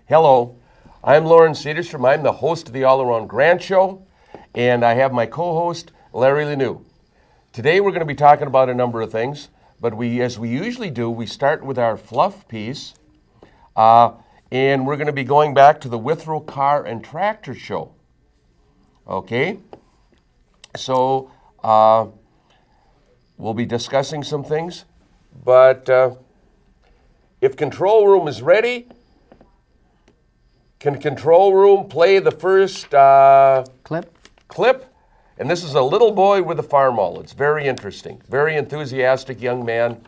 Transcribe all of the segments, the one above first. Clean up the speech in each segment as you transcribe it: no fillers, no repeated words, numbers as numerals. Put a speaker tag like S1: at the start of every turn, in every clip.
S1: Hello, I'm Loren Sederstrom. I'm the host of the All Around Grant Show, and I have my co-host, Larry Lanoux. Today we're going to be talking about a number of things, but as we usually do, we start with our fluff piece, and we're going to be going back to the Withrow Car and Tractor Show. Okay? So, we'll be discussing some things, but if control room is ready, can control room play the first clip? And this is a little boy with a farm awl. It's very interesting. Very enthusiastic young man.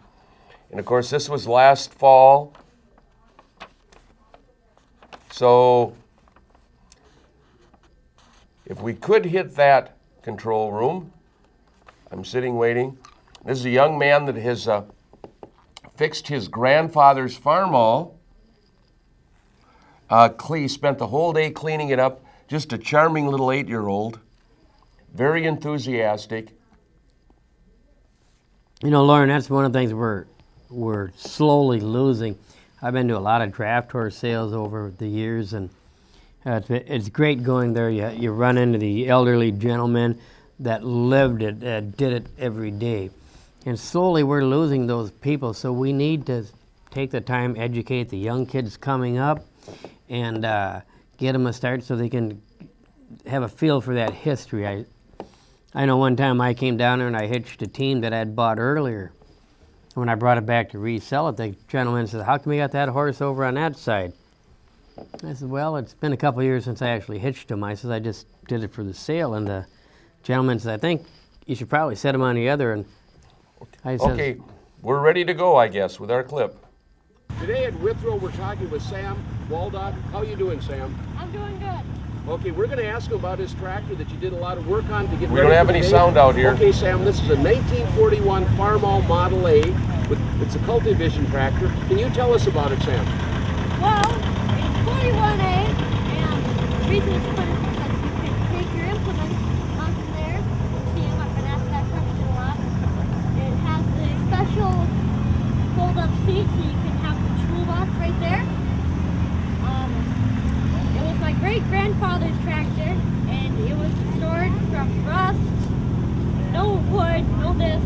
S1: And of course, this was last fall. So, if we could hit that control room, I'm sitting waiting. This is a young man that has fixed his grandfather's farm awl. He spent the whole day cleaning it up. Just a charming little 8-year-old. Very enthusiastic.
S2: You know, Loren, that's one of the things we're slowly losing. I've been to a lot of draft horse sales over the years, and it's great going there. You run into the elderly gentlemen that lived it, did it every day. And slowly we're losing those people, so we need to take the time, educate the young kids coming up, and get them a start so they can have a feel for that history. I know one time I came down there and I hitched a team that I had bought earlier. When I brought it back to resell it, the gentleman said, "How come you got that horse over on that side?" I said, "Well, it's been a couple of years since I actually hitched him." I said, "I just did it for the sale." And the gentleman said, "I think you should probably set him on the other." And I said,
S1: "Okay, we're ready to go, I guess, with our clip."
S3: Today at Withrow, we're talking with Sam Waldog. How you doing, Sam?
S4: I'm doing good.
S3: Okay, we're going to ask him about his tractor that you did a lot of work on to get ready.
S1: We don't have any sound out here.
S3: Okay, Sam, this is a 1941 Farm All Model A. It's a Cultivision tractor. Can you tell us about it, Sam?
S4: Well, it's 41A, and the reason it's fun is because you can take your implements onto there. See, I've been asked that question a lot. It has the special fold-up seat, so you can have the toolbox right there. It was my great-grandfather's tractor, and it was stored from rust, no wood, no this.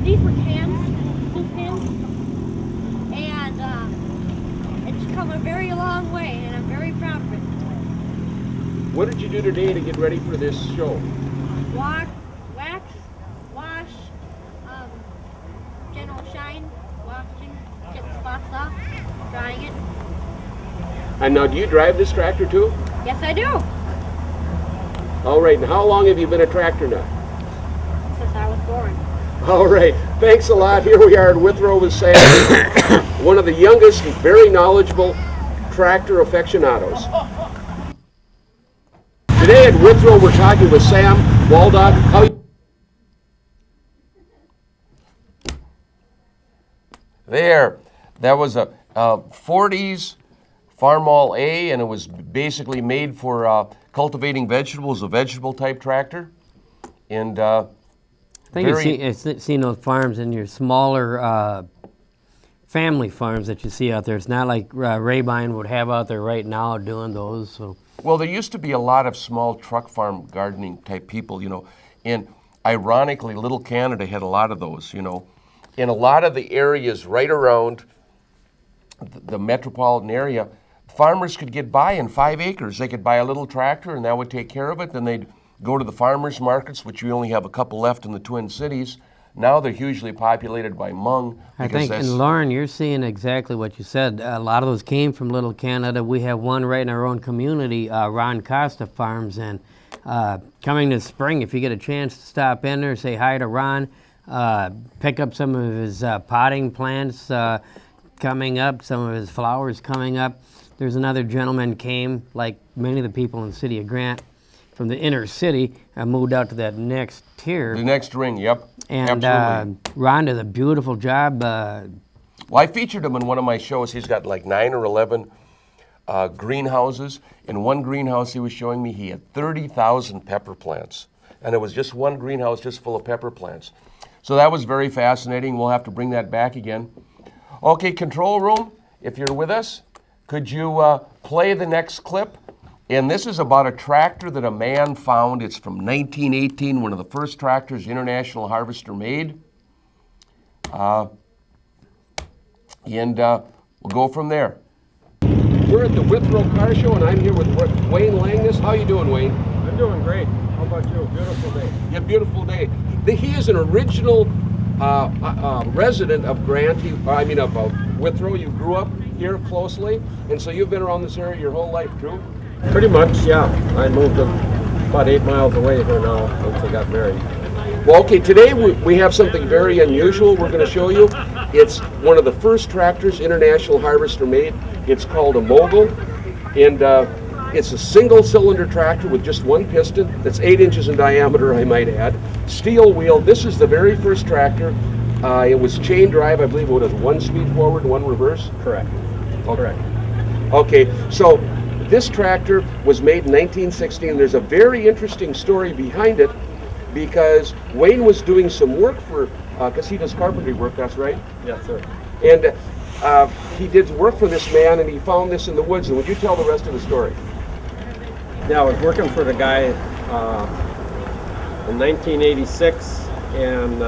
S4: These were cans, blue cans, and it's come a very long way, and I'm very proud of it.
S3: What did you do today to get ready for this show?
S4: Wax, wash, general shine, washing, get the spots off, drying it.
S3: And now, do you drive this tractor too?
S4: Yes, I do.
S3: All right, and how long have you been a tractor nut?
S4: Since I was born.
S3: All right, thanks a lot. Here we are at Withrow with Sam, one of the youngest and very knowledgeable tractor aficionados. Today at Withrow, we're talking with Sam Waldog.
S1: There, that was a 40s Farm All A, and it was basically made for cultivating vegetables, a vegetable type tractor. And
S2: I think you've seen those farms in your smaller family farms that you see out there. It's not like Rabine would have out there right now doing those. So.
S1: Well, there used to be a lot of small truck farm gardening type people, you know, and ironically, Little Canada had a lot of those, you know. In a lot of the areas right around the metropolitan area, farmers could get by in 5 acres. They could buy a little tractor and that would take care of it. Then they'd go to the farmers markets, which we only have a couple left in the Twin Cities. Now they're hugely populated by Hmong.
S2: I think, and Loren, you're seeing exactly what you said. A lot of those came from Little Canada. We have one right in our own community, Ron Costa Farms, and coming this spring, if you get a chance to stop in there, say hi to Ron, pick up some of his potting plants coming up, some of his flowers coming up. There's another gentleman came, like many of the people in the city of Grant, from the inner city and moved out to that next tier.
S1: The next ring, yep.
S2: And Ron did a beautiful job.
S1: Well, I featured him in one of my shows. He's got like 9 or 11 greenhouses. In one greenhouse he was showing me, he had 30,000 pepper plants. And it was just one greenhouse just full of pepper plants. So that was very fascinating. We'll have to bring that back again. Okay, control room, if you're with us, could you play the next clip. And this is about a tractor that a man found. It's from 1918, one of the first tractors International Harvester made. And we'll go from there.
S3: We're at the Withrow Car Show, and I'm here with Wayne Langness. How you doing, Wayne?
S5: I'm doing great. How about you? Beautiful day.
S3: Yeah, beautiful day. He is an original resident of Grant. Of Withrow. You grew up here closely, and so you've been around this area your whole life, true?
S5: Pretty much, yeah. I moved about 8 miles away here now once I got married.
S3: Well, okay, today we have something very unusual we're going to show you. It's one of the first tractors International Harvester made. It's called a mogul, and it's a single-cylinder tractor with just one piston that's 8 inches in diameter, I might add. Steel wheel. This is the very first tractor. It was chain drive. I believe it was 1 speed forward, 1 reverse.
S5: Correct. Correct.
S3: Okay, so this tractor was made in 1916. There's a very interesting story behind it because Wayne was doing some work for, because he does carpentry work, that's right?
S5: Yes, sir.
S3: And he did work for this man, and he found this in the woods. And would you tell the rest of the story?
S5: Yeah, I was working for the guy in 1986, and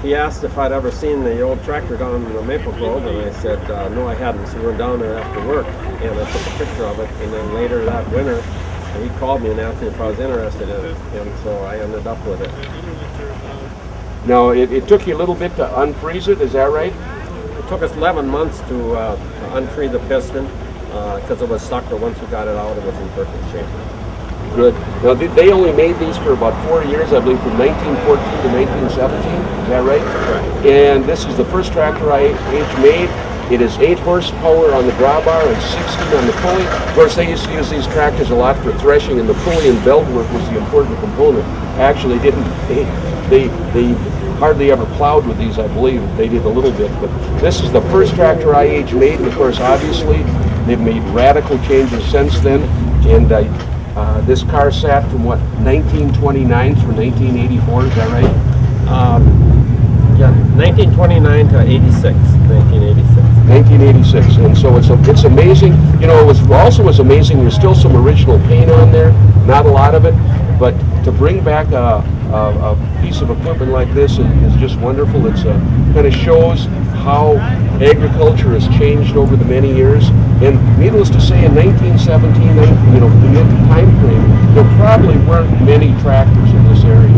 S5: he asked if I'd ever seen the old tractor down in the Maple Grove, and I said, no, I hadn't. So we went down there after work, and I took a picture of it. And then later that winter, he called me and asked me if I was interested in it, and so I ended up with it.
S3: Now, it took you a little bit to unfreeze it, is that right?
S5: It took us 11 months to unfree the piston because it was stuck, but once we got it out, it was in perfect shape.
S3: Good. Now, they only made these for about 4 years, I believe, from 1914 to 1917, is that right?
S5: Correct.
S3: And this is the first tractor IH made. It is 8 horsepower on the drawbar and 16 on the pulley. Of course, they used to use these tractors a lot for threshing, and the pulley and belt work was the important component. Actually, they hardly ever plowed with these, I believe. They did a little bit, but this is the first tractor IH made, and of course, obviously, they've made radical changes since then. And this car sat from 1929 through 1984, is that right?
S5: Yeah, 1929 to 86, 1986.
S3: 1986, and so it's amazing. You know, it was amazing. There's still some original paint on there, not a lot of it, but to bring back a piece of equipment like this is just wonderful. It's kind of shows how agriculture has changed over the many years. And needless to say, in 1917, in the time frame, there probably weren't many tractors in this area,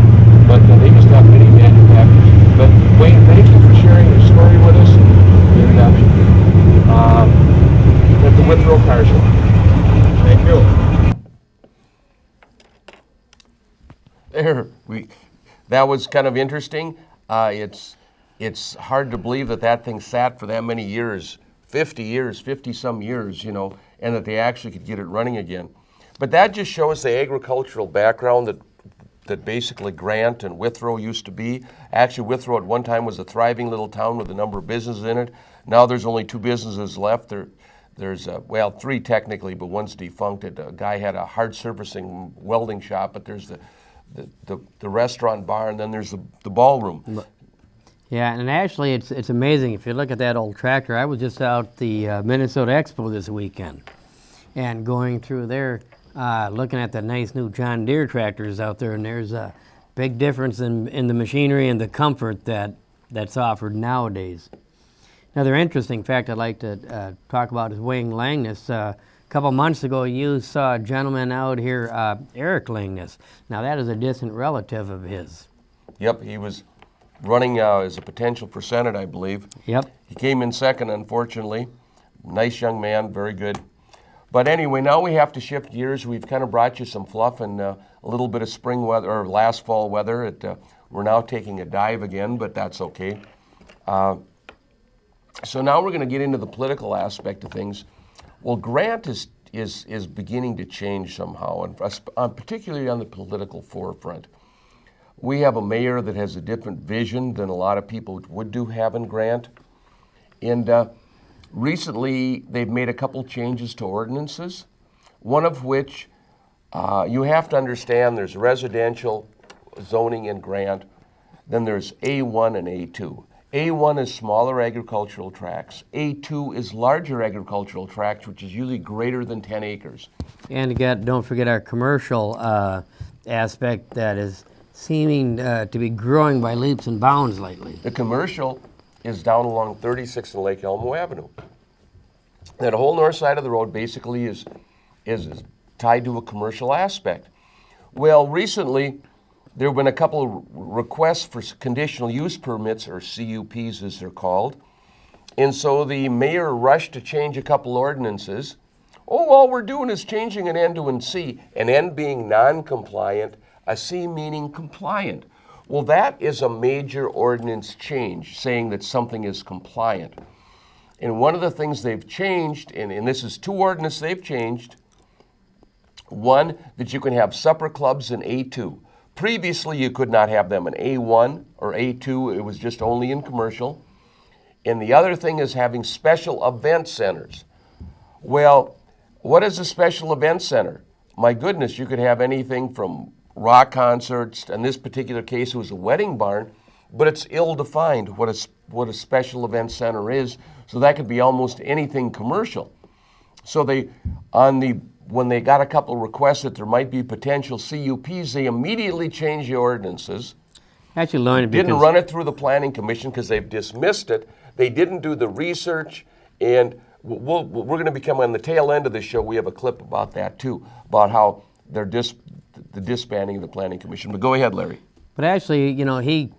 S3: but they just got many manufacturers. But Wayne, thank you for sharing your story with us. At the Withrow Car Show.
S5: Thank you.
S1: That was kind of interesting. It's hard to believe that thing sat for that many years, 50 some years, and that they actually could get it running again. But that just shows the agricultural background that basically Grant and Withrow used to be. Actually, Withrow at one time was a thriving little town with a number of businesses in it. Now there's only 2 businesses left. There's 3 technically, but one's defunct. A guy had a hard surfacing welding shop, but there's the restaurant bar, and then there's the ballroom.
S2: Yeah, and actually it's amazing. If you look at that old tractor, I was just out the Minnesota Expo this weekend, and going through there, looking at the nice new John Deere tractors out there, and there's a big difference in the machinery and the comfort that's offered nowadays. Another interesting fact I'd like to talk about is Wayne Langness. A couple months ago, you saw a gentleman out here, Eric Langness. Now, that is a distant relative of his.
S1: Yep, he was running as a potential for Senate, I believe.
S2: Yep.
S1: He came in second, unfortunately. Nice young man, very good. But anyway, now we have to shift gears. We've kind of brought you some fluff and a little bit of spring weather, or last fall weather. We're now taking a dive again, but that's okay. So now we're going to get into the political aspect of things. Well, Grant is beginning to change somehow, and particularly on the political forefront. We have a mayor that has a different vision than a lot of people would have in Grant. And recently, they've made a couple changes to ordinances, one of which you have to understand there's residential zoning in Grant, then there's A1 and A2. A1 is smaller agricultural tracts. A2 is larger agricultural tracts, which is usually greater than 10 acres.
S2: And again, don't forget our commercial aspect that is seeming to be growing by leaps and bounds lately.
S1: The commercial is down along 36 and Lake Elmo Avenue. That whole north side of the road basically is tied to a commercial aspect. Well, recently, there have been a couple of requests for conditional use permits, or CUPs as they're called. And so the mayor rushed to change a couple ordinances. Oh, all we're doing is changing an N to a C, an N being non-compliant, a C meaning compliant. Well, that is a major ordinance change, saying that something is compliant. And one of the things they've changed, and this is 2 ordinances they've changed, one, that you can have supper clubs in A2. Previously, you could not have them in A1 or A2. It was just only in commercial. And the other thing is having special event centers. Well, what is a special event center? My goodness, you could have anything from rock concerts. In this particular case, it was a wedding barn, but it's ill-defined what a special event center is. So that could be almost anything commercial. So when they got a couple of requests that there might be potential CUPs, they immediately changed the ordinances.
S2: Actually, Loren,
S1: Didn't run it through the Planning Commission because they've dismissed it. They didn't do the research, and we're going to become on the tail end of the show. We have a clip about that too, about how they're the disbanding of the Planning Commission. But go ahead, Larry.
S2: But actually, he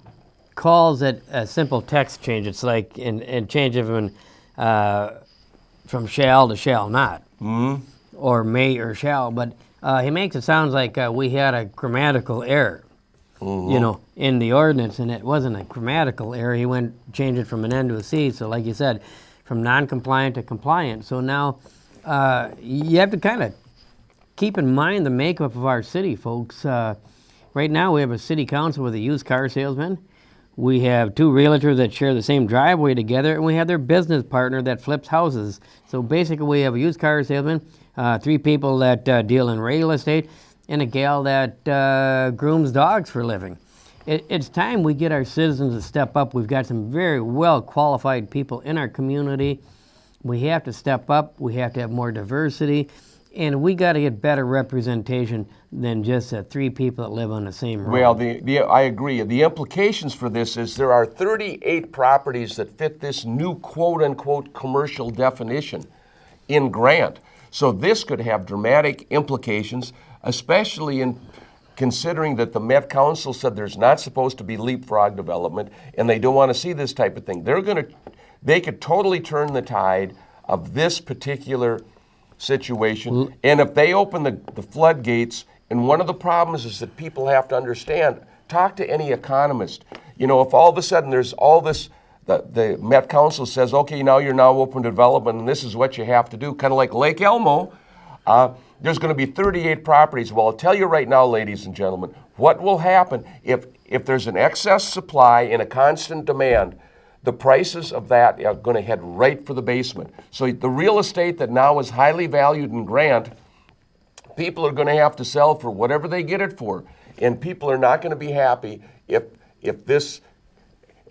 S2: calls it a simple text change. It's like in change of from shall to shall not. Mm-hmm. Or may or shall, but he makes it sound like we had a grammatical error, in the ordinance, and it wasn't a grammatical error. He changed it from an N to a C, so like you said, from non-compliant to compliant. So now you have to kind of keep in mind the makeup of our city, folks. Right now we have a city council with a used car salesman. We have 2 realtors that share the same driveway together, and we have their business partner that flips houses. So basically we have a used car salesman, 3 people that deal in real estate, and a gal that grooms dogs for a living. It's time we get our citizens to step up. We've got some very well qualified people in our community. We have to step up. We have to have more diversity. And we got to get better representation than just 3 people that live on the same road.
S1: Well, I agree. The implications for this is there are 38 properties that fit this new quote-unquote commercial definition in Grant. So this could have dramatic implications, especially in considering that the Met Council said there's not supposed to be leapfrog development, and they don't want to see this type of thing. They could totally turn the tide of this particular situation. And if they open the floodgates, and one of the problems is that people have to understand, talk to any economist. If all of a sudden there's all this, the Met Council says, okay, now you're open to development, and this is what you have to do, kind of like Lake Elmo, there's going to be 38 properties. Well, I'll tell you right now, ladies and gentlemen, what will happen if there's an excess supply and a constant demand, the prices of that are going to head right for the basement. So the real estate that now is highly valued in Grant, people are going to have to sell for whatever they get it for. And people are not going to be happy if this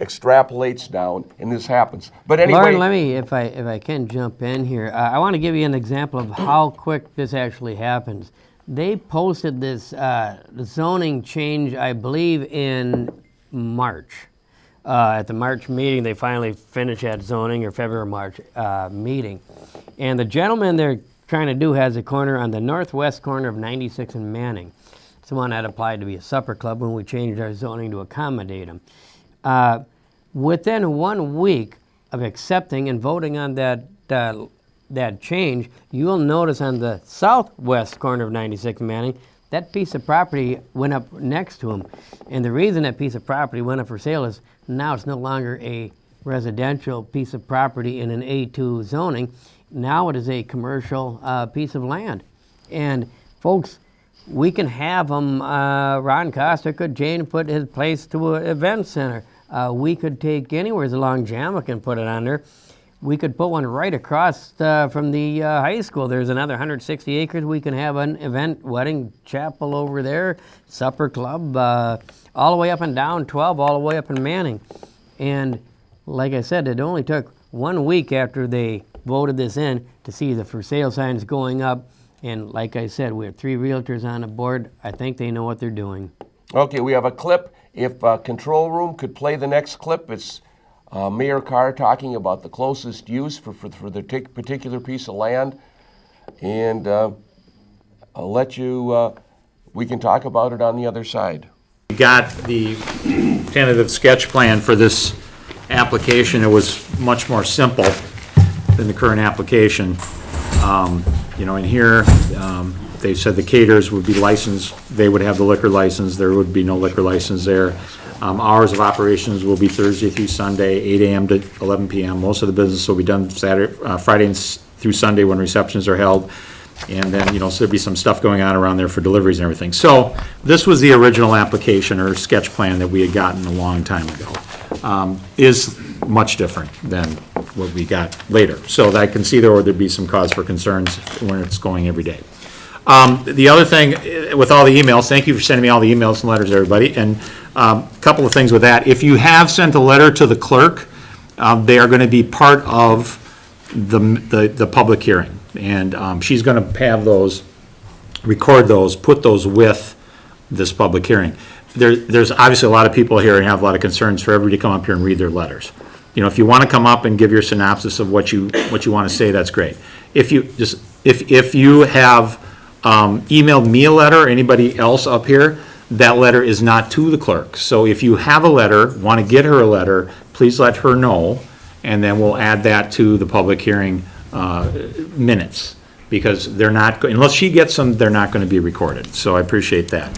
S1: extrapolates down and this happens. But anyway,
S2: Loren, let me, if I can jump in here, I want to give you an example of how quick this actually happens. They posted this zoning change, I believe, in March. At the March meeting, they finally finished that zoning, or February-March meeting. And the gentleman they're trying to do has a corner on the northwest corner of 96 and Manning. It's the one that applied to be a supper club when we changed our zoning to accommodate him. Within 1 week of accepting and voting on that change, you will notice on the southwest corner of 96 and Manning, that piece of property went up next to him. And the reason that piece of property went up for sale is now it's no longer a residential piece of property in an A2 zoning. Now it is a commercial piece of land. And folks, we can have them, Ron Costa could change and put his place to an event center. We could take anywhere along Jamaica and put it on there. We could put one right across from the high school. There's another 160 acres. We can have an event, wedding chapel over there, supper club, all the way up and down 12, all the way up in Manning. And like I said, it only took 1 week after they voted this in to see the for sale signs going up. And like I said, we have 3 realtors on the board. I think they know what they're doing.
S1: Okay, we have a clip. If Control Room could play the next clip, it's Mayor Carr talking about the closest use for the particular piece of land. And I'll let you, we can talk about it on the other side.
S6: We got the tentative sketch plan for this application. It was much more simple than the current application. You know, in here, they said the caterers would be licensed, they would have the liquor license, there would be no liquor license there. Hours of operations will be Thursday through Sunday, 8 a.m. to 11 p.m. Most of the business will be done Saturday, Friday through Sunday when receptions are held. And then, you know, so there'd be some stuff going on around there for deliveries and everything. So this was the original application or sketch plan that we had gotten a long time ago. Is much different than what we got later. So I can see there'd be some cause for concerns when it's going every day. The other thing, with all the emails, thank you for sending me all the emails and letters, everybody. And a couple of things with that. If you have sent a letter to the clerk, they are going to be part of the public hearing. And she's going to have those, record those, put those with this public hearing. There's obviously a lot of people here and have a lot of concerns for everybody to come up here and read their letters. You know, if you want to come up and give your synopsis of what you want to say, that's great. If you have emailed me a letter, or anybody else up here, that letter is not to the clerk. So if you have a letter, want to get her a letter, please let her know, and then we'll add that to the public hearing minutes, because they're not, unless she gets them, they're not going to be recorded. So I appreciate that.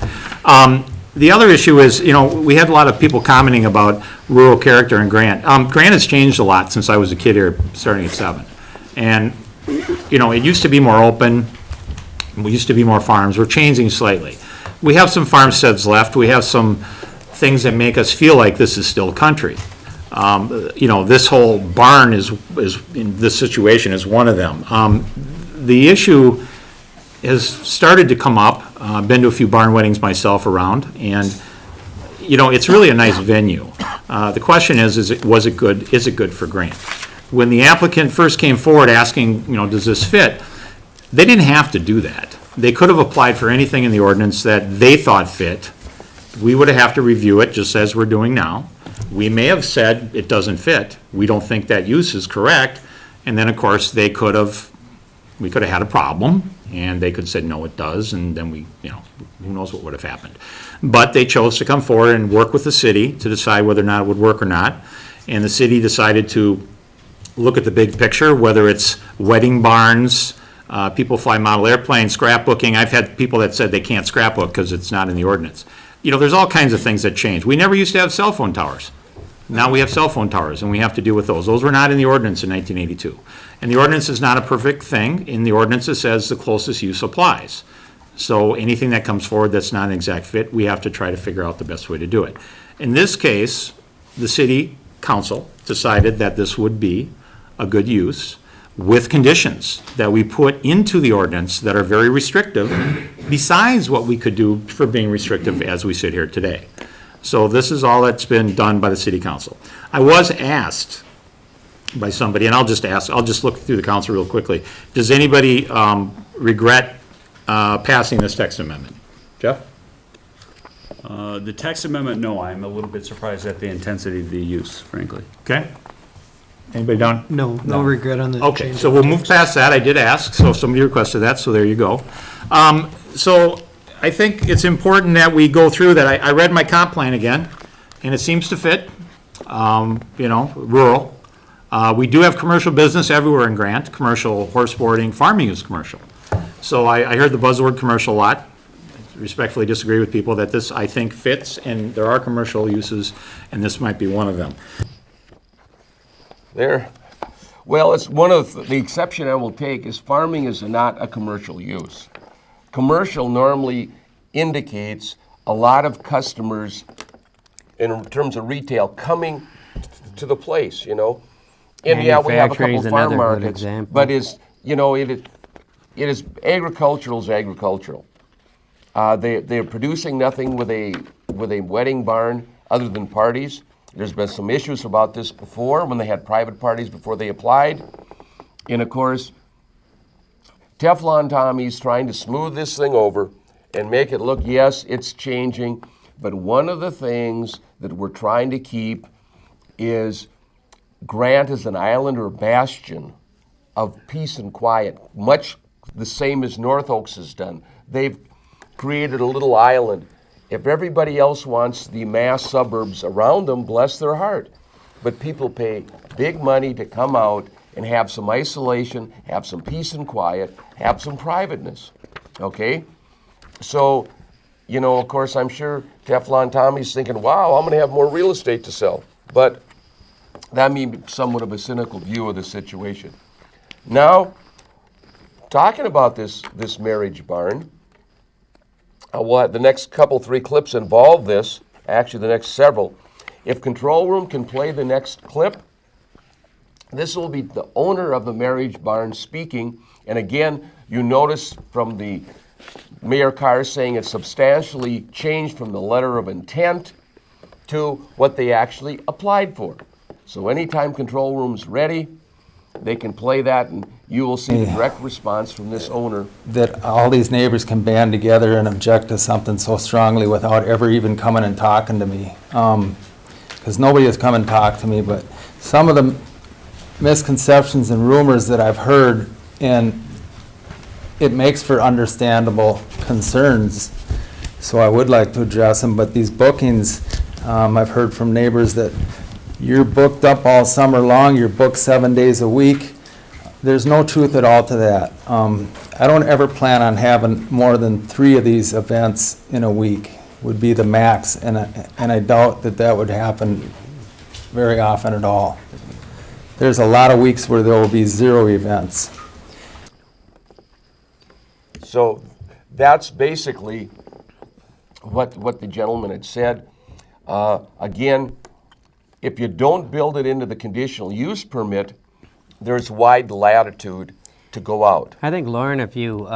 S6: The other issue is, you know, we had a lot of people commenting about rural character in Grant. Grant has changed a lot since I was a kid here, starting at 7. And, you know, it used to be more open. We used to be more farms. We're changing slightly. We have some farmsteads left. We have some things that make us feel like this is still country. You know, this whole barn is in this situation is one of them. The issue has started to come up. I've been to a few barn weddings myself around, and you know, it's really a nice venue. The question is it good? Is it good for Grant? When the applicant first came forward asking, you know, does this fit? They didn't have to do that. They could have applied for anything in the ordinance that they thought fit. We would have to review it, just as we're doing now. We may have said it doesn't fit. We don't think that use is correct. And then, of course, we could have had a problem, and they could have said, no, it does, and then we, you know, who knows what would have happened. But they chose to come forward and work with the city to decide whether or not it would work or not. And the city decided to look at the big picture, whether it's wedding barns, people fly model airplanes, scrapbooking. I've had people that said they can't scrapbook because it's not in the ordinance. You know, there's all kinds of things that change. We never used to have cell phone towers. Now we have cell phone towers, and we have to deal with those. Those were not in the ordinance in 1982. And the ordinance is not a perfect thing. In the ordinance, it says the closest use applies. So anything that comes forward that's not an exact fit, we have to try to figure out the best way to do it. In this case, the city council decided that this would be a good use with conditions that we put into the ordinance that are very restrictive, besides what we could do for being restrictive as we sit here today. So this is all that's been done by the city council. I was asked by somebody, and I'll just look through the council real quickly. Does anybody regret passing this text amendment? Jeff?
S7: The text amendment, no. I'm a little bit surprised at the intensity of the use, frankly.
S6: Okay. Anybody down?
S8: No regret on the
S6: Okay,
S8: change
S6: so
S8: of
S6: we'll
S8: the
S6: move
S8: text.
S6: past that. I did ask, so if somebody requested that, so there you go. So I think it's important that we go through that. I read my comp plan again, and it seems to fit, you know, rural. We do have commercial business everywhere in Grant, commercial horse boarding, farming is commercial. So I heard the buzzword commercial a lot. Respectfully disagree with people that this, I think, fits, and there are commercial uses, and this might be one of them.
S1: There. Well, it's one of the exception I will take is farming is not a commercial use. Commercial normally indicates a lot of customers in terms of retail coming to the place, you know. And yeah, we have a
S2: Manufacturing
S1: couple
S2: is
S1: farm
S2: another good
S1: markets,
S2: example.
S1: but you know, it is agricultural. They're producing nothing with a wedding barn other than parties. There's been some issues about this before when they had private parties before they applied. And of course, Teflon Tommy's trying to smooth this thing over and make it look, yes, it's changing, but one of the things that we're trying to keep is Grant as an island or bastion of peace and quiet, much the same as North Oaks has done. They've created a little island. If everybody else wants the mass suburbs around them, bless their heart. But people pay big money to come out and have some isolation, have some peace and quiet, have some privateness, okay? So, you know, of course, I'm sure Teflon Tommy's thinking, wow, I'm gonna have more real estate to sell. But that may be somewhat of a cynical view of the situation. Now, talking about this marriage barn, the next couple, 3 clips involve this, actually the next several. If control room can play the next clip, this will be the owner of the marriage barn speaking. And again, you notice from the Mayor Carr saying it's substantially changed from the letter of intent to what they actually applied for. So anytime control room's ready, they can play that and you will see the direct response from this owner.
S8: That all these neighbors can band together and object to something so strongly without ever even coming and talking to me. Because nobody has come and talked to me, but some of the misconceptions and rumors that I've heard, and it makes for understandable concerns, so I would like to address them. But these bookings, I've heard from neighbors that you're booked up all summer long, you're booked 7 days a week. There's no truth at all to that. I don't ever plan on having more than 3 of these events in a week, would be the max, and I doubt that that would happen very often at all. There's a lot of weeks where there will be 0 events.
S1: So that's basically what the gentleman had said. Again, if you don't build it into the conditional use permit, there's wide latitude to go out.
S2: I think, Loren, if you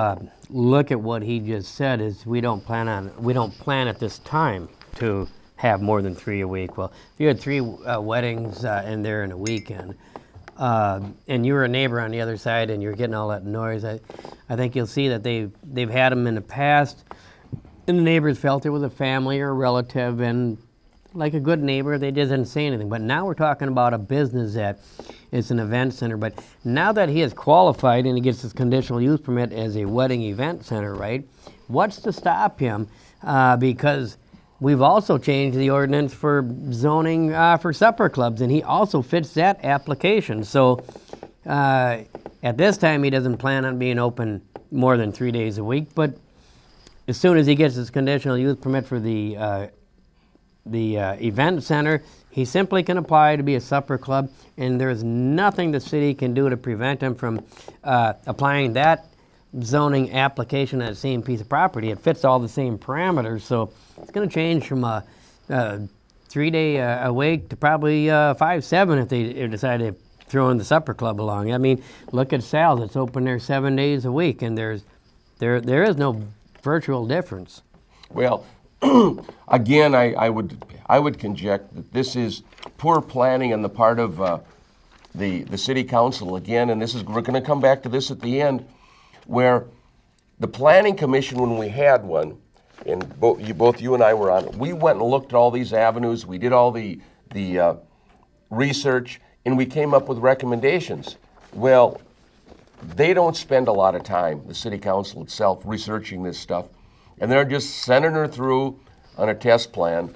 S2: look at what he just said, is we don't plan at this time to have more than 3 a week. Well, if you had 3 weddings in there in a weekend, and you were a neighbor on the other side and you're getting all that noise, I think you'll see that they've had them in the past, and the neighbors felt it was a family or a relative, and like a good neighbor, they didn't say anything. But now we're talking about a business that is an event center. But now that he is qualified and he gets his conditional use permit as a wedding event center, right? What's to stop him? Because we've also changed the ordinance for zoning for supper clubs, and he also fits that application. So at this time, he doesn't plan on being open more than 3 days a week. But as soon as he gets his conditional use permit for the event center, he simply can apply to be a supper club, and there's nothing the city can do to prevent him from applying that zoning application on the same piece of property. It fits all the same parameters, so it's going to change from a 3 day a week to probably 5-7 if they decide to throw in the supper club along. I mean, look at Sal's; it's open there 7 days a week, and there is no virtual difference.
S1: Well, again, I would conject that this is poor planning on the part of the city council again, and we're going to come back to this at the end, where the planning commission, when we had one, and both you and I were on it, we went and looked at all these avenues, we did all the research, and we came up with recommendations. Well, they don't spend a lot of time, the city council itself, researching this stuff. And they're just sending her through on a test plan.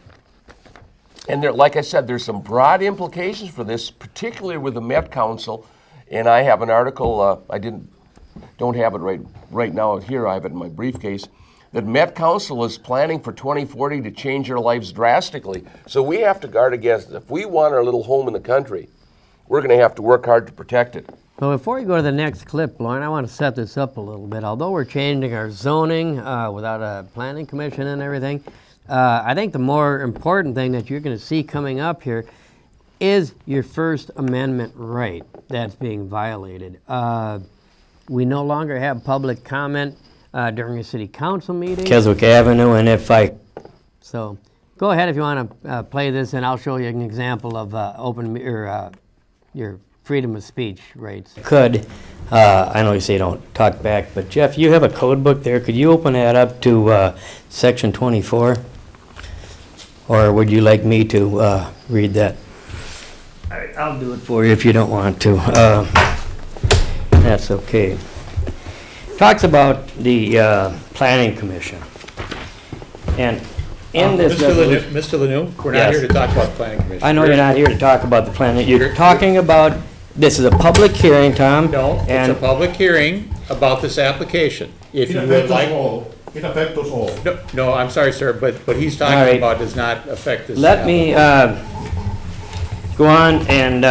S1: And there, like I said, there's some broad implications for this, particularly with the Met Council. And I have an article, I don't have it right now here, I have it in my briefcase, that Met Council is planning for 2040 to change our lives drastically. So we have to guard against it. If we want our little home in the country, we're going to have to work hard to protect it.
S2: Well, before we go to the next clip, Loren, I want to set this up a little bit. Although we're changing our zoning without a planning commission and everything, I think the more important thing that you're going to see coming up here is your First Amendment right that's being violated. We no longer have public comment during a city council meeting.
S9: Keswick Avenue, and
S2: go ahead if you want to play this, and I'll show you an example of your freedom of speech rights. Could, I know you say don't talk back, but Jeff, you have a code book there. Could you open that up to section 24? Or would you like me to read that? I'll do it for you if you don't want to. That's okay. Talks about the planning commission. And in this resolution,
S6: Mr. Lanu, we're not
S2: Yes.
S6: here to talk about planning commission.
S2: I know you're not here to talk about the planning. You're talking about, this is a public hearing, Tom.
S6: No, it's a
S2: and
S6: public hearing about this application. If
S9: It
S6: you would
S9: affects us
S6: like,
S9: all. It affects us all.
S6: no, I'm sorry, sir, but what he's
S2: All
S6: talking
S2: right.
S6: about does not affect this.
S2: Let me go on and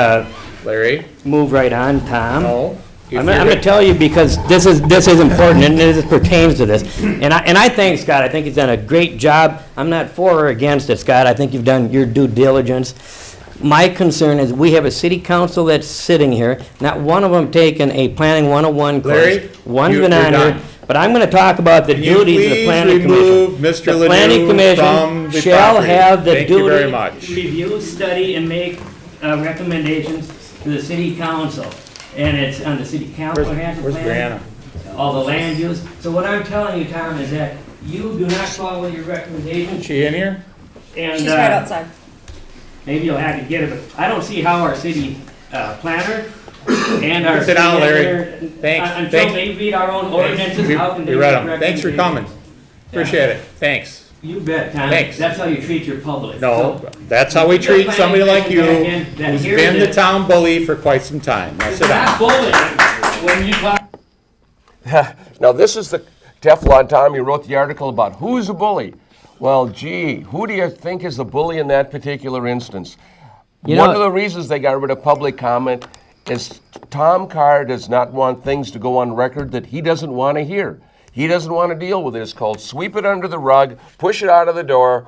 S6: Larry,
S2: move right on, Tom.
S6: no. If
S2: I'm
S6: you're
S2: going to tell you because this is important and this pertains to this. And I think, Scott, I think he's done a great job. I'm not for or against it, Scott. I think you've done your due diligence. My concern is we have a city council that's sitting here, not one of them taking a planning 101 course.
S6: Larry,
S2: One's
S6: you're
S2: been on here.
S6: done.
S2: But I'm going to talk about the
S6: Can you
S2: duties of the
S6: please
S2: planning
S6: remove
S2: commission.
S6: Mr.
S2: The planning
S6: Lanu
S2: commission
S6: from the
S2: shall
S6: property?
S2: have the
S6: Thank you
S2: duty
S6: very much.
S2: to review, study, and make recommendations to the city council. And it's on the city council.
S6: Where's Brianna?
S2: All the land use. So what I'm telling you, Tom, is that you do not follow your recommendations.
S6: She in here?
S2: And
S10: She's right outside.
S2: maybe you'll have to get it, but I don't see how our city planner and our
S6: Sit
S2: city
S6: down, Larry.
S2: editor,
S6: Thanks.
S2: until
S6: Thanks.
S2: they read our own ordinances, how can they
S6: We read
S2: make
S6: them. Thanks for
S2: recommendations?
S6: coming. Appreciate it. Thanks.
S2: You bet, Tom.
S6: Thanks.
S2: That's how you treat your public.
S6: No,
S2: So,
S6: that's how we treat somebody like you,
S2: Again, that
S6: who's
S2: here's
S6: been the
S2: it.
S6: town bully for quite some time. Now
S2: It's
S6: sit down.
S2: not bullying when you talk.
S1: Now, this is the Teflon Tom. You wrote the article about who's a bully. Well, gee, who do you think is the bully in that particular instance?
S2: You
S1: One
S2: know-
S1: of the reasons they got rid of public comment is Tom Carr does not want things to go on record that he doesn't want to hear. He doesn't want to deal with it. It's called sweep it under the rug, push it out of the door,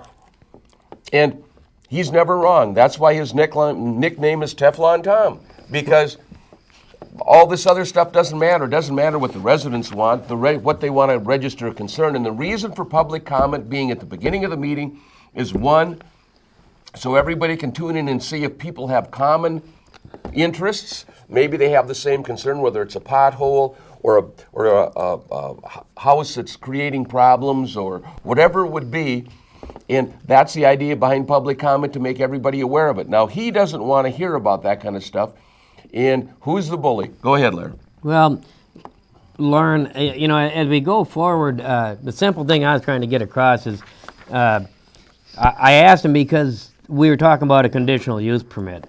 S1: and he's never wrong. That's why his nickname is Teflon Tom, because all this other stuff doesn't matter. It doesn't matter what the residents want, what they want to register a concern. And the reason for public comment being at the beginning of the meeting is one, so everybody can tune in and see if people have common interests. Maybe they have the same concern, whether it's a pothole or a house that's creating problems or whatever it would be. And that's the idea behind public comment, to make everybody aware of it. Now, he doesn't want to hear about that kind of stuff. And who's the bully? Go ahead, Larry.
S2: Well, Loren, as we go forward, the simple thing I was trying to get across is I asked him because we were talking about a conditional use permit.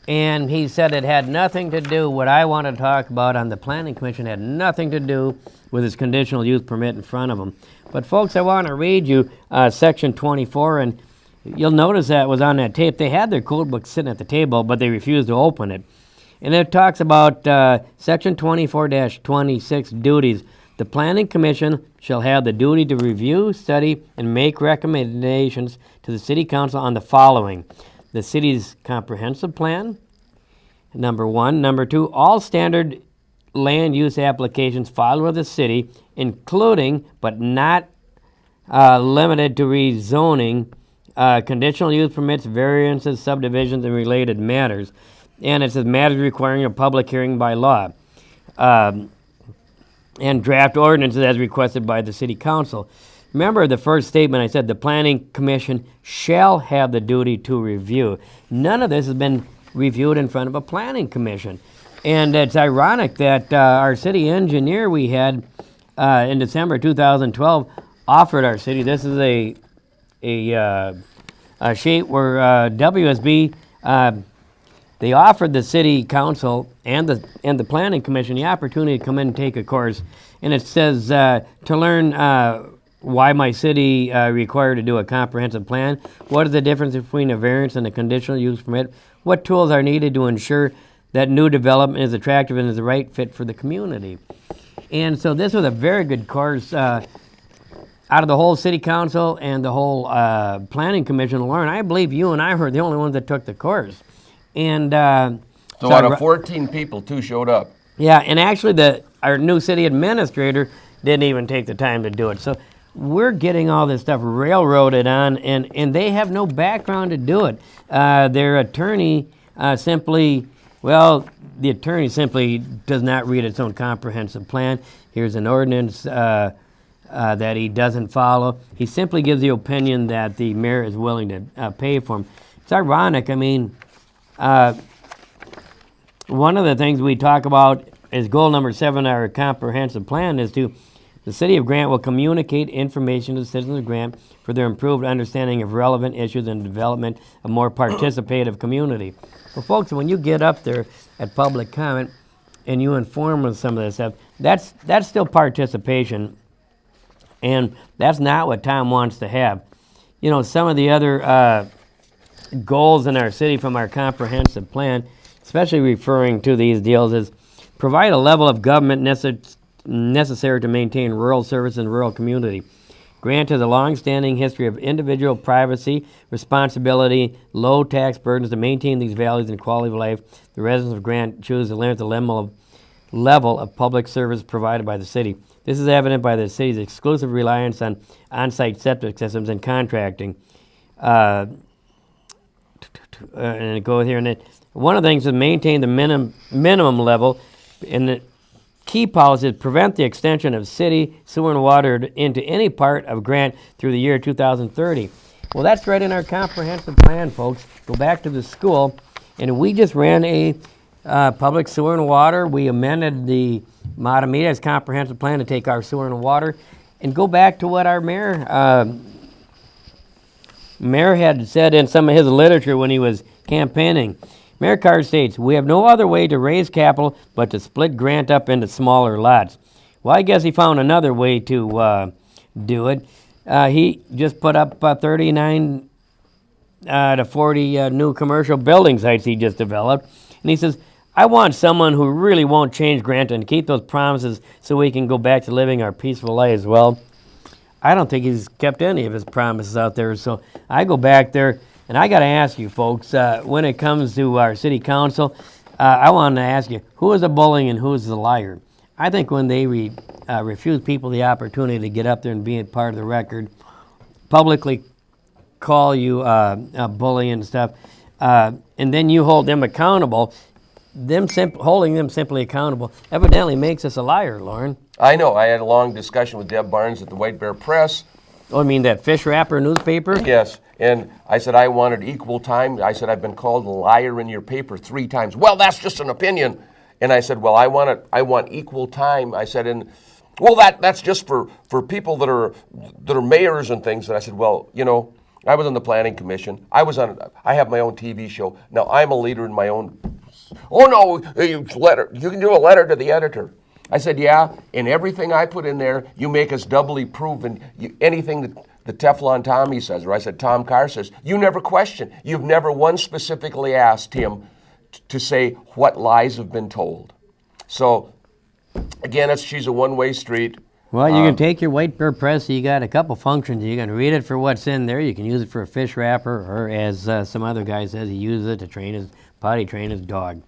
S2: And he said it had nothing to do, what I want to talk about on the planning commission had nothing to do with his conditional use permit in front of him. But folks, I want to read you section 24, and you'll notice that was on that tape. They had their code book sitting at the table, but they refused to open it. And it talks about section 24-26 duties. The planning commission shall have the duty to review, study, and make recommendations to the city council on the following: the city's comprehensive plan, number one. Number two, all standard land use applications filed with the city, including but not limited to rezoning, conditional use permits, variances, subdivisions, and related matters. And it says matters requiring a public hearing by law. And draft ordinances as requested by the city council. Remember the first statement I said, the planning commission shall have the duty to review. None of this has been reviewed in front of a planning commission. And it's ironic that our city engineer we had in December 2012 offered our city, this is a sheet where WSB, they offered the city council and the planning commission the opportunity to come in and take a course. And it says to learn why my city required to do a comprehensive plan, what is the difference between a variance and a conditional use permit, what tools are needed to ensure that new development is attractive and is the right fit for the community. And so this was a very good course out of the whole city council and the whole planning commission. Lauren, I believe you and I were the only ones that took the course. And
S1: So out of 14 people, 2 showed up.
S2: yeah, and actually our new city administrator didn't even take the time to do it. So we're getting all this stuff railroaded on, and they have no background to do it. Their attorney simply does not read its own comprehensive plan. Here's an ordinance that he doesn't follow. He simply gives the opinion that the mayor is willing to pay for him. It's ironic. I mean, one of the things we talk about is goal number 7 of our comprehensive plan is the city of Grant will communicate information to the citizens of Grant for their improved understanding of relevant issues and development of more participative community. Well, folks, when you get up there at public comment and you inform them of some of this stuff, that's still participation, and that's not what Tom wants to have. You know, some of the other goals in our city from our comprehensive plan, especially referring to these deals, is provide a level of government necessary to maintain rural service and rural community. Grant has a long-standing history of individual privacy, responsibility, low tax burdens to maintain these values and quality of life. The residents of Grant choose to limit the level of public service provided by the city. This is evident by the city's exclusive reliance on on-site septic systems and contracting. And go here and it. One of the things is maintain the minimum level, and the key policy is prevent the extension of city sewer and water into any part of Grant through the year 2030. Well, that's right in our comprehensive plan, folks. Go back to the school, and we just ran a public sewer and water. We amended the Matamitas comprehensive plan to take our sewer and water, and go back to what our mayor had said in some of his literature when he was campaigning. Mayor Carr states, "We have no other way to raise capital but to split Grant up into smaller lots." Well, I guess he found another way to do it. He just put up 39 to 40 new commercial building sites he just developed. And he says, "I want someone who really won't change Grant and keep those promises so we can go back to living our peaceful lives." Well, I don't think he's kept any of his promises out there. So I go back there, and I got to ask you folks, when it comes to our city council, I want to ask you, who is the bully and who is the liar? I think when they refuse people the opportunity to get up there and be a part of the record, publicly call you a bully and stuff, and then you hold them accountable, holding them simply accountable evidently makes us a liar, Loren.
S1: I know. I had a long discussion with Deb Barnes at the White Bear Press.
S2: Oh, I mean that fish wrapper newspaper?
S1: Yes, and I said I wanted equal time. I said I've been called a liar in your paper 3 times. Well, that's just an opinion. And I said, well, I want equal time. I said, and well, that's just for people that are mayors and things. And I said, well, you know, I was on the planning commission. I have my own TV show. Now I'm a leader in my own. Oh no, you can do a letter to the editor. I said, yeah, and everything I put in there, you make us doubly proven. Anything that the Teflon Tommy says, or I said Tom Carr says, you never question. You've never once specifically asked him to say what lies have been told. So, again, she's a one-way street.
S2: Well, you can take your White Bear Press. You got a couple functions. You can read it for what's in there. You can use it for a fish wrapper, or as some other guy says, he uses it to potty train his dog.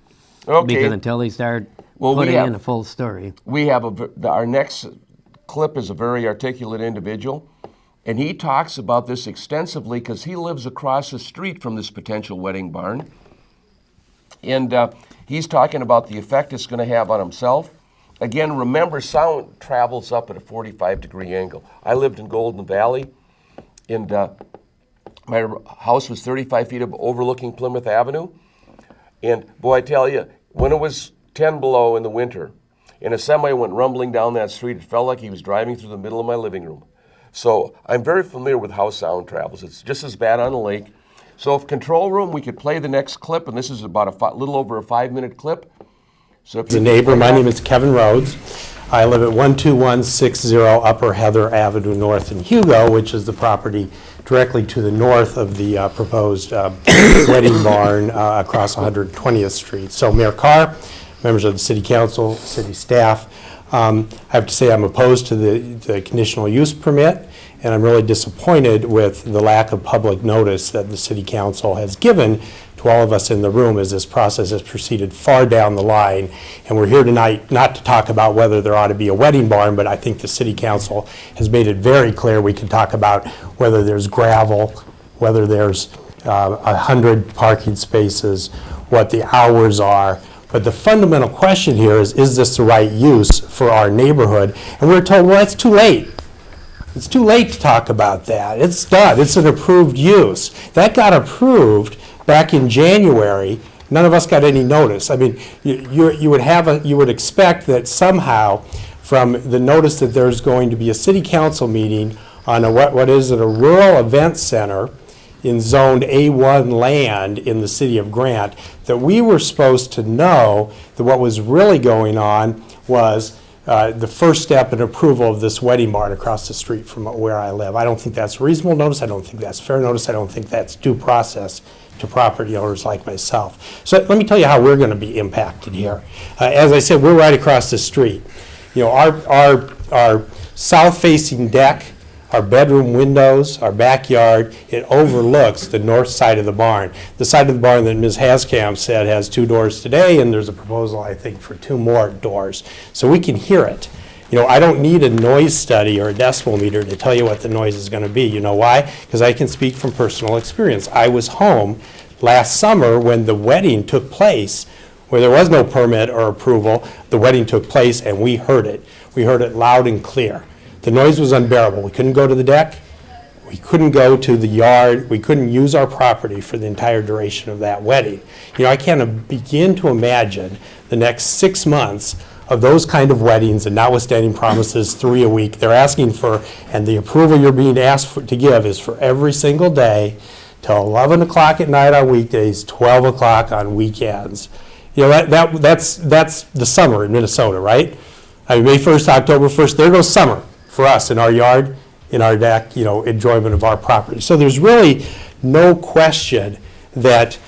S1: Okay.
S2: Because until they start putting in a full story.
S1: We have our next clip is a very articulate individual, and he talks about this extensively because he lives across the street from this potential wedding barn. And he's talking about the effect it's going to have on himself. Again, remember, sound travels up at a 45-degree angle. I lived in Golden Valley, and my house was 35 feet overlooking Plymouth Avenue. And boy, I tell you, when it was 10 below in the winter, and a semi went rumbling down that street, it felt like he was driving through the middle of my living room. So I'm very familiar with how sound travels. It's just as bad on the lake. So if control room, we could play the next clip, and this is about a little over a 5-minute clip. So if
S9: As a neighbor, my name is Kevin Rhodes. I live at 12160 Upper Heather Avenue North in Hugo, which is the property directly to the north of the proposed wedding barn across 120th Street. So Mayor Carr, members of the City Council, city staff, I have to say I'm opposed to the conditional use permit, and I'm really disappointed with the lack of public notice that the City Council has given to to all of us in the room as this process has proceeded far down the line. And we're here tonight not to talk about whether there ought to be a wedding barn, but I think the city council has made it very clear we can talk about whether there's gravel, whether there's 100 parking spaces, what the hours are. But the fundamental question here is this the right use for our neighborhood? And we're told, well, it's too late. It's too late to talk about that. It's done. It's an approved use. That got approved back in January. None of us got any notice. I mean, you would expect that somehow from the notice that there's going to be a city council meeting on what is it, a rural event center in zoned A1 land in the city of Grant, that we were supposed to know that what was really going on was the first step in approval of this wedding barn across the street from where I live. I don't think that's reasonable notice. I don't think that's fair notice. I don't think that's due process to property owners like myself. So let me tell you how we're going to be impacted here. As I said, we're right across the street. You know, our south-facing deck, our bedroom windows, our backyard, it overlooks the north side of the barn. The side of the barn that Ms. Haskamp said has 2 doors today, and there's a proposal, I think, for 2 more doors. So we can hear it. You know, I don't need a noise study or a decibel meter to tell you what the noise is going to be. You know why? Because I can speak from personal experience. I was home last summer when the wedding took place, where there was no permit or approval. The wedding took place, and we heard it. We heard it loud and clear. The noise was unbearable. We couldn't go to the deck. We couldn't go to the yard. We couldn't use our property for the entire duration of that wedding. You know, I can't begin to imagine the next 6 months of those kind of weddings, and notwithstanding promises 3 a week. They're asking for, and the approval you're being asked to give is for every single day till 11 o'clock at night on weekdays, 12 o'clock on weekends. You know, that's the summer in Minnesota, right? I mean, May 1st, October 1st, there goes summer for us in our yard, in our deck, you know, enjoyment of our property. So there's really no question that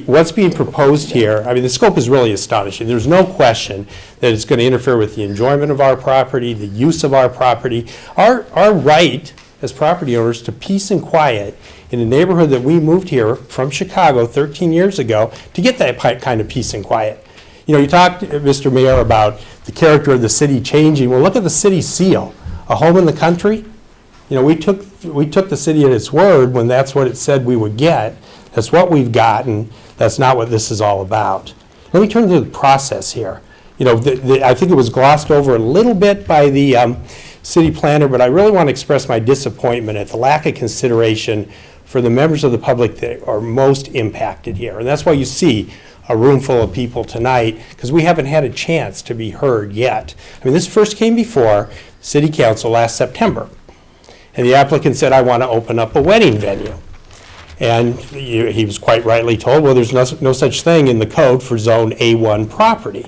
S9: what's being proposed here, I mean, the scope is really astonishing. There's no question that it's going to interfere with the enjoyment of our property, the use of our property, our right as property owners to peace and quiet in a neighborhood that we moved here from Chicago 13 years ago to get that kind of peace and quiet. You know, you talked, Mr. Mayor, about the character of the city changing. Well, look at the city seal. A home in the country. You know, we took the city at its word when that's what it said we would get. That's what we've gotten. That's not what this is all about. Let me turn to the process here. You know, I think it was glossed over a little bit by the city planner, but I really want to express my disappointment at the lack of consideration for the members of the public that are most impacted here. And that's why you see a room full of people tonight, because we haven't had a chance to be heard yet. I mean, this first came before City Council last September. And the applicant said, I want to open up a wedding venue. And he was quite rightly told, well, there's no such thing in the code for zone A1 property.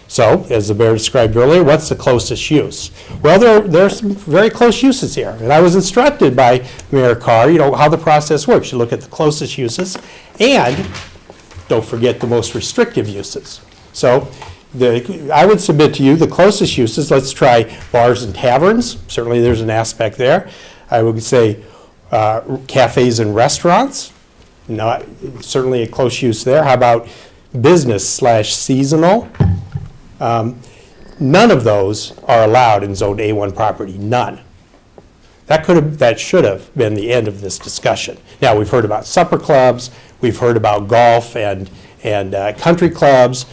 S9: So, as the mayor described earlier, what's the closest use? Well, there are some very close uses here. And I was instructed by Mayor Carr, you know, how the process works. You look at the closest uses and don't forget the most restrictive uses. So, I would submit to you the closest uses. Let's try bars and taverns. Certainly there's an aspect there. I would say cafes and restaurants. Not certainly a close use there. How about business/seasonal? None of those are allowed in Zone A1 property. None. That should have been the end of this discussion. Now we've heard about supper clubs. We've heard about golf and country clubs.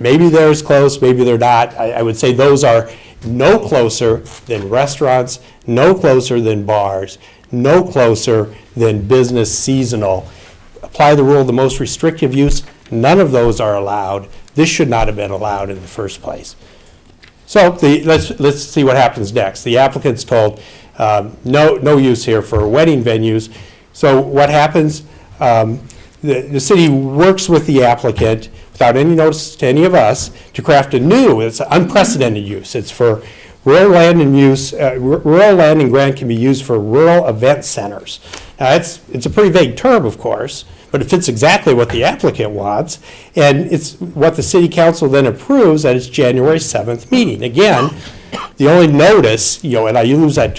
S9: Maybe they're as close, maybe they're not. I would say those are no closer than restaurants, no closer than bars, no closer than business seasonal. Apply the rule of the most restrictive use. None of those are allowed. This should not have been allowed in the first place. So let's see what happens next. The applicant's told no use here for wedding venues. So what happens? The city works with the applicant without any notice to any of us to craft a new, it's an unprecedented use. It's for rural land and use, rural land and grant can be used for rural event centers. Now it's a pretty vague term, of course, but it fits exactly what the applicant wants, and it's what the city council then approves at its January 7th meeting. Again, the only notice, you know, and I use that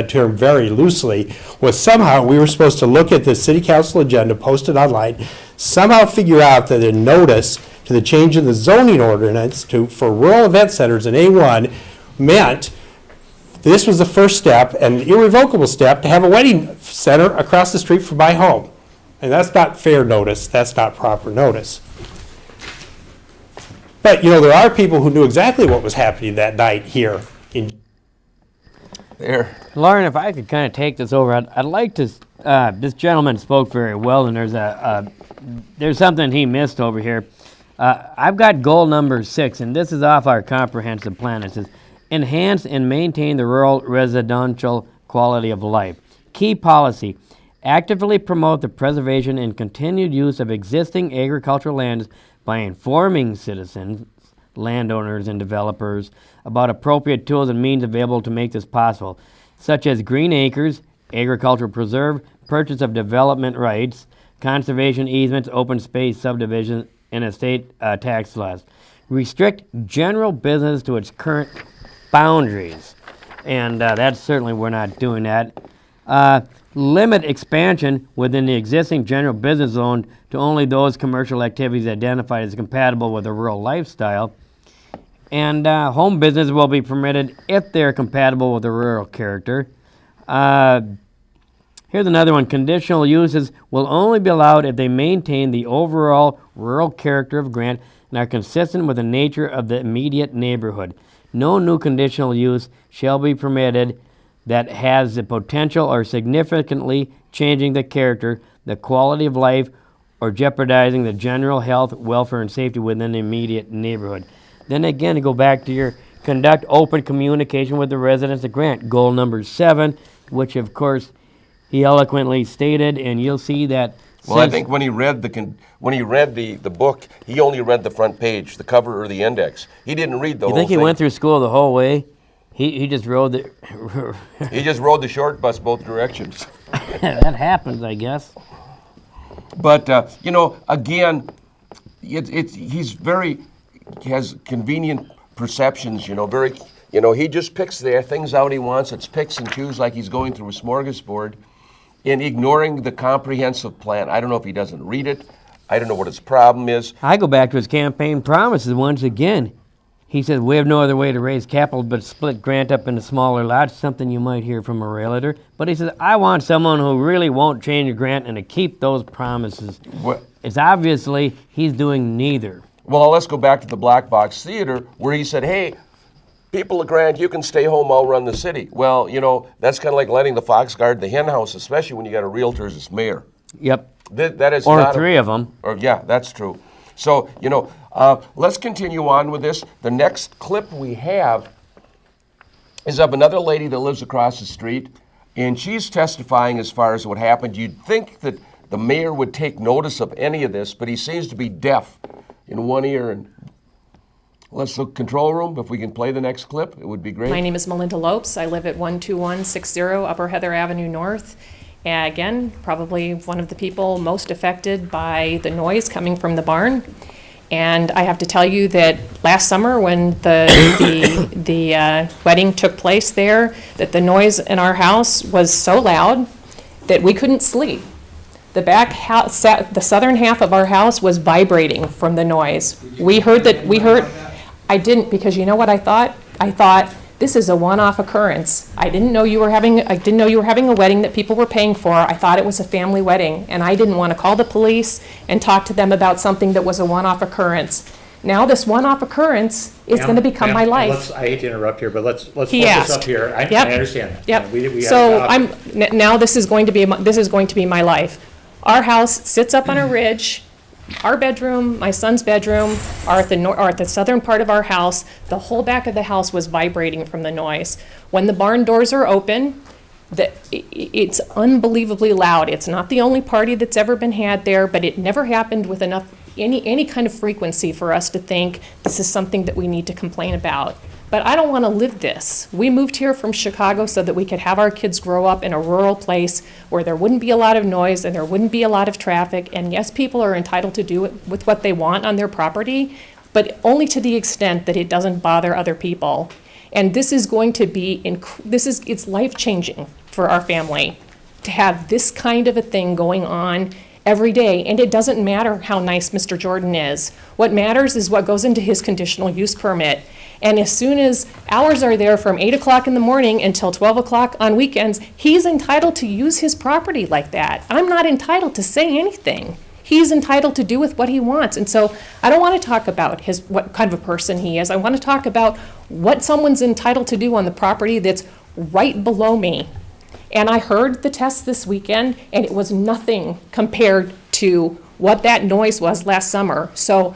S9: term very loosely, was somehow we were supposed to look at the city council agenda posted online. somehow figure out that a notice to the change in the zoning ordinance for rural event centers in A1 meant this was the first step, an irrevocable step, to have a wedding center across the street from my home. And that's not fair notice, that's not proper notice. But, there are people who knew exactly what was happening that night here in
S1: There.
S2: Lauren, if I could kind of take this over, I'd like to. This gentleman spoke very well, and there's something he missed over here. I've got goal number 6, and this is off our comprehensive plan. It says, enhance and maintain the rural residential quality of life. Key policy: actively promote the preservation and continued use of existing agricultural lands by informing citizens, landowners, and developers about appropriate tools and means available to make this possible, such as green acres, agricultural preserve, purchase of development rights, conservation easements, open space subdivision, and estate tax laws. Restrict general business to its current boundaries, and that's certainly, we're not doing that. Limit expansion within the existing general business zone to only those commercial activities identified as compatible with a rural lifestyle. And home business will be permitted if they're compatible with the rural character. Here's another one. Conditional uses will only be allowed if they maintain the overall rural character of Grant and are consistent with the nature of the immediate neighborhood. No new conditional use shall be permitted that has the potential or significantly changing the character, the quality of life, or jeopardizing the general health, welfare, and safety within the immediate neighborhood. Then again, to go back to your conduct open communication with the residents of Grant, goal number 7, which of course he eloquently stated, and you'll see that.
S1: Well, I think when he read the book, he only read the front page, the cover or the index. He didn't read the
S2: You
S1: whole
S2: think
S1: thing.
S2: he went through school the whole way? He just rode the.
S1: He just rode the short bus both directions.
S2: That happens, I guess.
S1: But again, he has convenient perceptions. He just picks the things out he wants. It's picks and choose like he's going through a smorgasbord, and ignoring the comprehensive plan. I don't know if he doesn't read it. I don't know what his problem is.
S2: I go back to his campaign promises once again. He said, we have no other way to raise capital but split Grant up into smaller lots, something you might hear from a realtor. But he said, I want someone who really won't change Grant and to keep those promises.
S1: What?
S2: It's obviously he's doing neither.
S1: Well, let's go back to the Black Box Theater where he said, hey, people of Grant, you can stay home, I'll run the city. Well, that's kind of like letting the fox guard the hen house, especially when you got a realtor as mayor.
S2: Yep.
S1: That is
S2: Or
S1: not
S2: three of them.
S1: Yeah, that's true. So, let's continue on with this. The next clip we have is of another lady that lives across the street, and she's testifying as far as what happened. You'd think that the mayor would take notice of any of this, but he seems to be deaf in one ear. And let's look control room. If we can play the next clip, it would be great.
S10: My name is Melinda Lopes. I live at 12160 Upper Heather Avenue North. And again, probably one of the people most affected by the noise coming from the barn. And I have to tell you that last summer when the wedding took place there, that the noise in our house was so loud that we couldn't sleep. The back house, the southern half of our house was vibrating from the noise. I didn't, because you know what I thought? I thought, this is a one-off occurrence. I didn't know you were having a wedding that people were paying for. I thought it was a family wedding, and I didn't want to call the police and talk to them about something that was a one-off occurrence. Now this one-off occurrence is going to become my life.
S6: I hate to interrupt here, but let's focus
S10: asked.
S6: up here. I
S10: Yep.
S6: understand that.
S10: Yep.
S6: We had
S10: So
S6: a-
S10: now this is going to be my life. Our house sits up on a ridge. Our bedroom, my son's bedroom, are at the southern part of our house. The whole back of the house was vibrating from the noise. When the barn doors are open, it's unbelievably loud. It's not the only party that's ever been had there, but it never happened with any kind of frequency for us to think this is something that we need to complain about. But I don't want to live this. We moved here from Chicago so that we could have our kids grow up in a rural place where there wouldn't be a lot of noise and there wouldn't be a lot of traffic. And yes, people are entitled to do it with what they want on their property, but only to the extent that it doesn't bother other people. And this is going to be, it's life-changing for our family to have this kind of a thing going on every day, and it doesn't matter how nice Mr. Jordan is. What matters is what goes into his conditional use permit. And as soon as hours are there from 8 o'clock in the morning until 12 o'clock on weekends, he's entitled to use his property like that. I'm not entitled to say anything. He's entitled to do with what he wants. And so I don't want to talk about what kind of a person he is. I want to talk about what someone's entitled to do on the property that's right below me. And I heard the test this weekend, and it was nothing compared to what that noise was last summer. So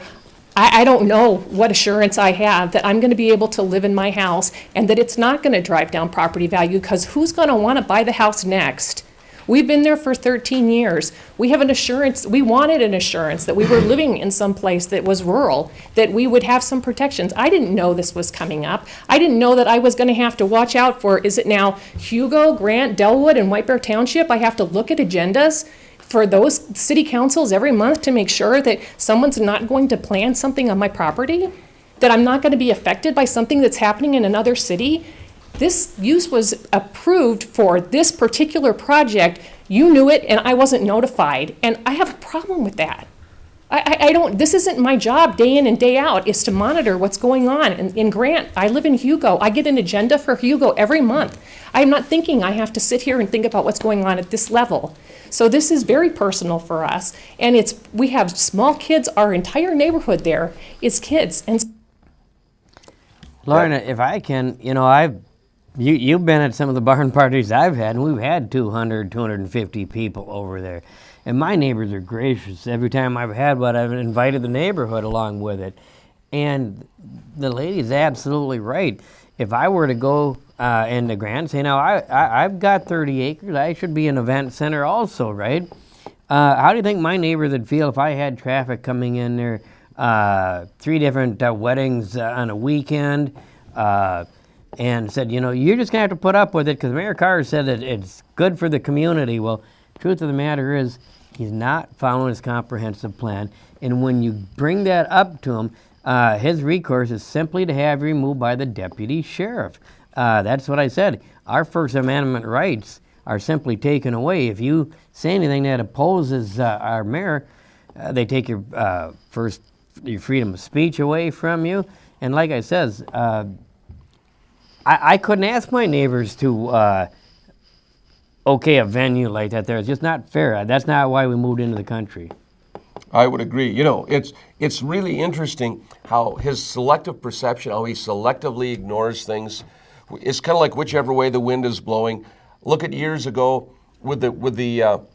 S10: I don't know what assurance I have that I'm going to be able to live in my house and that it's not going to drive down property value, because who's going to want to buy the house next? We've been there for 13 years. We have an assurance, we wanted an assurance that we were living in some place that was rural, that we would have some protections. I didn't know this was coming up. I didn't know that I was going to have to watch out for, is it now Hugo, Grant, Delwood, and White Bear Township? I have to look at agendas for those city councils every month to make sure that someone's not going to plan something on my property, that I'm not going to be affected by something that's happening in another city. This use was approved for this particular project. You knew it and I wasn't notified. And I have a problem with that. I don't, this isn't my job day in and day out, is to monitor what's going on. In Grant, I live in Hugo. I get an agenda for Hugo every month. I'm not thinking I have to sit here and think about what's going on at this level. So this is very personal for us. And we have small kids, our entire neighborhood there is kids. And
S2: Loren, if I can, you've been at some of the barn parties I've had, and we've had 200, 250 people over there. And my neighbors are gracious. Every time I've had one, I've invited the neighborhood along with it. And the lady's absolutely right. If I were to go into Grant and say, now, I've got 30 acres, I should be an event center also, right? How do you think my neighbors would feel if I had traffic coming in there, 3 different weddings on a weekend, and said, you're just going to have to put up with it because Mayor Carr said that it's good for the community. Well, truth of the matter is he's not following his comprehensive plan. And when you bring that up to him, his recourse is simply to have removed by the deputy sheriff. That's what I said. Our First Amendment rights are simply taken away. If you say anything that opposes our mayor, they take your freedom of speech away from you. And like I says, I couldn't ask my neighbors to okay a venue like that there. It's just not fair. That's not why we moved into the country.
S1: I would agree. It's really interesting how his selective perception, how he selectively ignores things. It's kind of like whichever way the wind is blowing. Look at years ago with the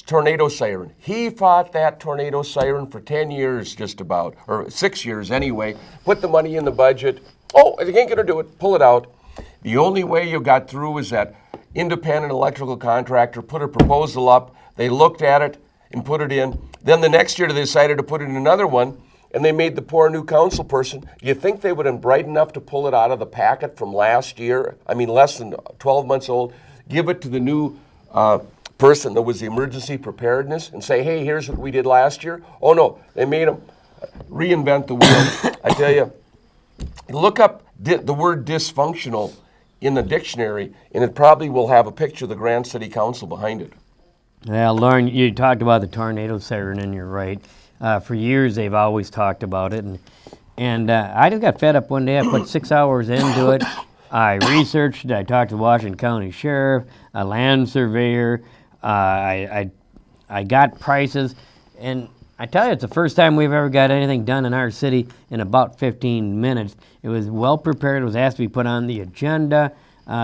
S1: tornado siren. He fought that tornado siren for 10 years just about, or 6 years anyway. Put the money in the budget. Oh, if you ain't gonna do it, pull it out. The only way you got through is that independent electrical contractor put a proposal up. They looked at it and put it in. Then the next year they decided to put in another one, and they made the poor new council person. Do you think they would have been bright enough to pull it out of the packet from last year? I mean, less than 12 months old. Give it to the new person that was the emergency preparedness and say, hey, here's what we did last year. Oh no, they made them reinvent the wheel. I tell you, look up the word dysfunctional in the dictionary, and it probably will have a picture of the Grand City Council behind it.
S2: Well, Loren, you talked about the tornado siren, and you're right. For years, they've always talked about it, and I just got fed up one day. I put 6 hours into it. I researched. I talked to the Washington County Sheriff, a land surveyor. I got prices, and I tell you, it's the first time we've ever got anything done in our city in about 15 minutes. It was well prepared. It was asked to be put on the agenda.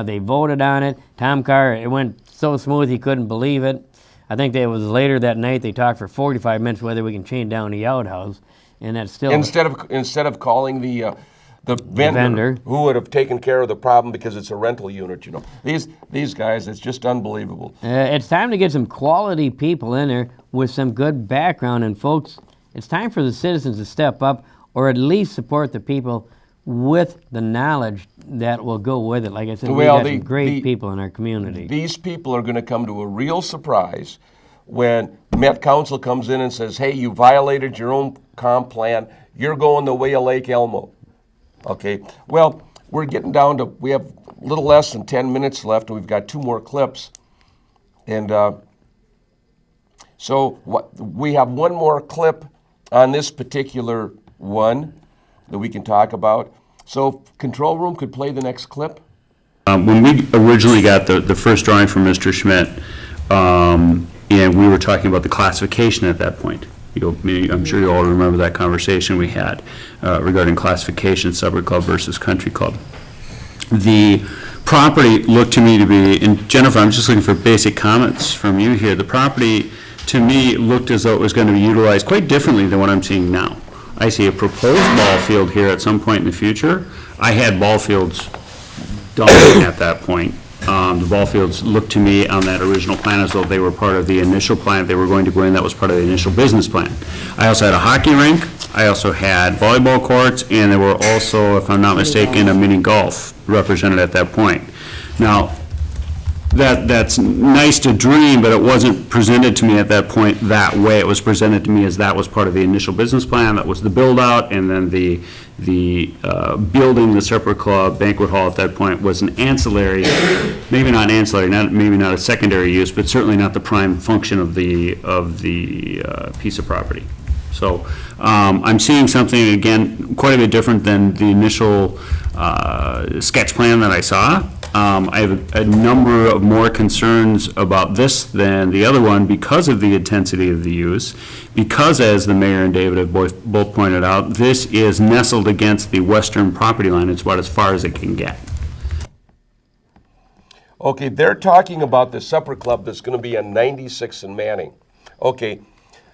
S2: They voted on it. Tom Carr, it went so smooth he couldn't believe it. I think that it was later that night they talked for 45 minutes whether we can chain down the outhouse, and that's still
S1: instead of calling the vendor who would have taken care of the problem because it's a rental unit. These guys, it's just unbelievable.
S2: It's time to get some quality people in there with some good background, and folks, it's time for the citizens to step up or at least support the people with the knowledge that will go with it. Like I said, we've got some great people in our community.
S1: These people are going to come to a real surprise when Met Council comes in and says, hey, you violated your own comp plan. You're going the way of Lake Elmo. Okay, well, we're getting down to, we have a little less than 10 minutes left, and we've got 2 more clips. And So we have one more clip on this particular one that we can talk about. So control room could play the next clip.
S7: When we originally got the first drawing from Mr. Schmidt, and we were talking about the classification at that point. I'm sure you all remember that conversation we had regarding classification, suburb club versus country club. The property looked to me to be, and Jennifer, I'm just looking for basic comments from you here. The property, to me, looked as though it was going to be utilized quite differently than what I'm seeing now. I see a proposed ball field here at some point in the future. I had ball fields done at that point. The ball fields looked to me on that original plan as though they were part of the initial plan. They were going to go in, that was part of the initial business plan. I also had a hockey rink, I also had volleyball courts, and there were also, if I'm not mistaken, a mini golf represented at that point. Now, that's nice to dream, but it wasn't presented to me at that point that way. It was presented to me as that was part of the initial business plan, that was the build-out, and then the building the separate club banquet hall at that point was an ancillary, maybe not ancillary, maybe not a secondary use, but certainly not the prime function of the piece of property. So I'm seeing something, again, quite a bit different than the initial sketch plan that I saw. I have a number of more concerns about this than the other one because of the intensity of the use, because, as the mayor and David have both pointed out, this is nestled against the western property line. It's about as far as it can get.
S1: Okay, they're talking about the supper club that's going to be on 96 and Manning. Okay,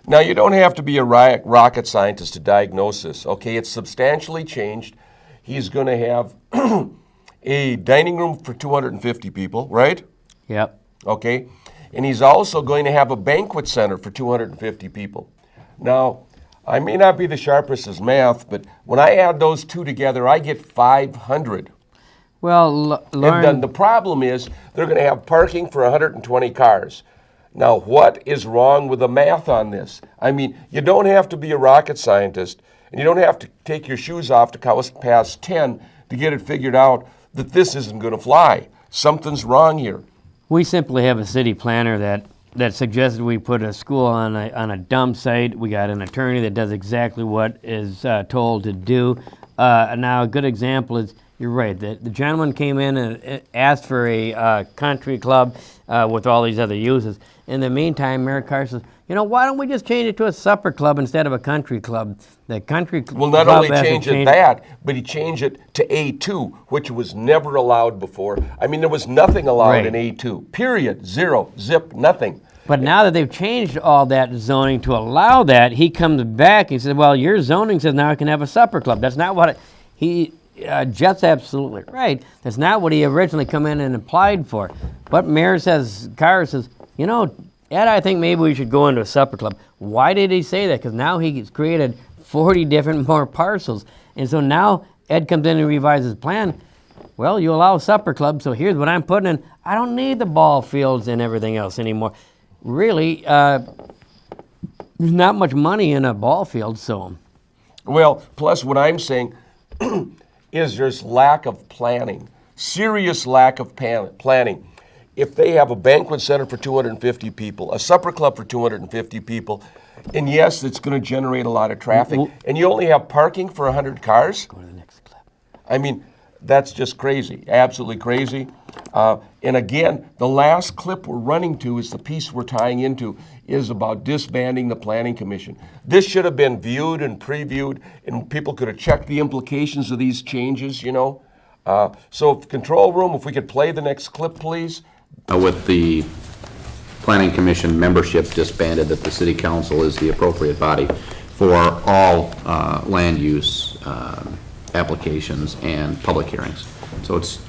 S1: now you don't have to be a rocket scientist to diagnose this. Okay, it's substantially changed. He's going to have a dining room for 250 people, right?
S2: Yep.
S1: Okay, and he's also going to have a banquet center for 250 people. Now, I may not be the sharpest as math, but when I add those two together, I get 500.
S2: Well,
S1: And
S2: Loren,
S1: then the problem is they're going to have parking for 120 cars. Now, what is wrong with the math on this? I mean, you don't have to be a rocket scientist, and you don't have to take your shoes off to count past 10 to get it figured out that this isn't going to fly. Something's wrong here.
S2: we simply have a city planner that suggested we put a school on a dump site. We got an attorney that does exactly what is told to do. Now, a good example is, you're right, the gentleman came in and asked for a country club with all these other uses. In the meantime, Mayor Carr says, why don't we just change it to a supper club instead of a country club? The country club.
S1: Well, not only change it that, but he changed it to A2, which was never allowed before. I mean, there was nothing allowed in A2. Period. Zero. Zip. Nothing.
S2: But now that they've changed all that zoning to allow that, he comes back and says, well, your zoning says now I can have a supper club. That's not what Jet's absolutely right. That's not what he originally come in and applied for. But Mayor says, Carr says, Ed, I think maybe we should go into a supper club. Why did he say that? Because now he's created 40 different more parcels. And so now Ed comes in and revises his plan. Well, you allow a supper club, so here's what I'm putting in. I don't need the ball fields and everything else anymore. Really, there's not much money in a ball field, so.
S1: Well, plus what I'm saying is there's lack of planning, serious lack of planning. If they have a banquet center for 250 people, a supper club for 250 people, and yes, it's going to generate a lot of traffic, and you only have parking for 100 cars?
S2: Go to the next clip.
S1: I mean, that's just crazy, absolutely crazy. And again, the last clip we're running to is the piece we're tying into is about disbanding the Planning Commission. This should have been viewed and previewed, and people could have checked the implications of these changes, So control room, if we could play the next clip, please.
S11: With the Planning Commission membership disbanded, that the City Council is the appropriate body for all land use applications and public hearings. So it's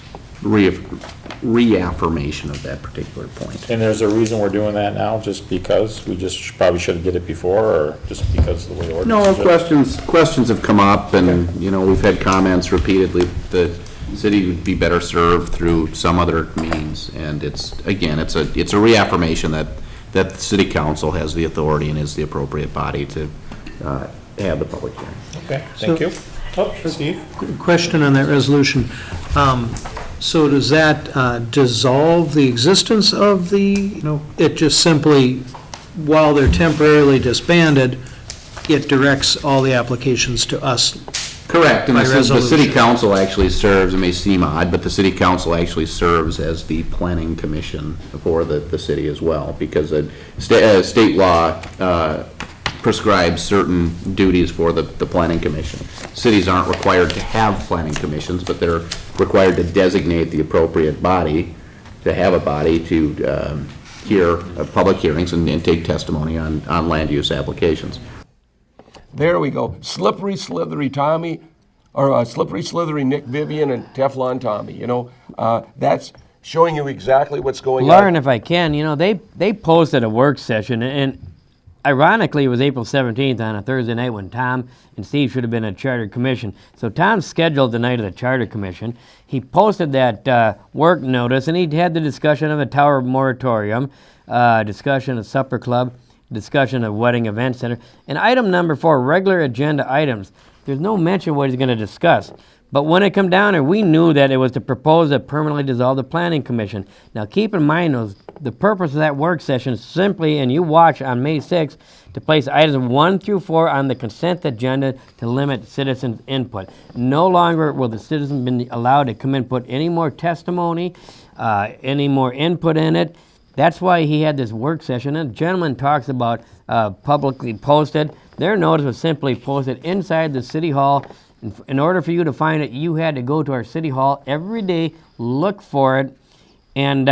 S11: reaffirmation of that particular point.
S6: And there's a reason we're doing that now, just because we just probably should have did it before, or just because of the way the ordinance
S11: No, questions have come up, and we've had comments repeatedly. The city would be better served through some other means, and it's a reaffirmation that the City Council has the authority and is the appropriate body to have the public hearing.
S6: Okay, thank you. Oh, Steve?
S12: Question on that resolution. So does that dissolve the existence of it just simply while they're temporarily disbanded, it directs all the applications to us.
S11: Correct, and
S12: By
S11: the city
S12: resolution.
S11: council actually serves, it may seem odd, but the city council actually serves as the planning commission for the city as well, because state law prescribes certain duties for the planning commission. Cities aren't required to have planning commissions, but they're required to designate the appropriate body, to have a body to hear public hearings and take testimony on land use applications.
S1: There we go. Slippery, slithery Tommy, or slippery, slithery Nick Vivian and Teflon Tommy. You know, that's showing you exactly what's going on.
S2: Lauren, if I can, you know, they posted a work session, and ironically, it was April 17th on a Thursday night when Tom and Steve should have been at Charter Commission. So Tom scheduled the night of the Charter Commission. He posted that work notice, and he had the discussion of the Tower Moratorium, discussion of Supper Club, discussion of Wedding Event Center, and item number 4, regular agenda items. There's no mention of what he's going to discuss. But when it come down there, we knew that it was to propose to permanently dissolve the Planning Commission. Now keep in mind, the purpose of that work session is simply, and you watch on May 6th, to place items 1 through 4 on the consent agenda to limit citizens' input. No longer will the citizens be allowed to come and put any more testimony, any more input in it. That's why he had this work session. And the gentleman talks about publicly posted. Their notice was simply posted inside the City Hall. In order for you to find it, you had to go to our City Hall every day, look for it, and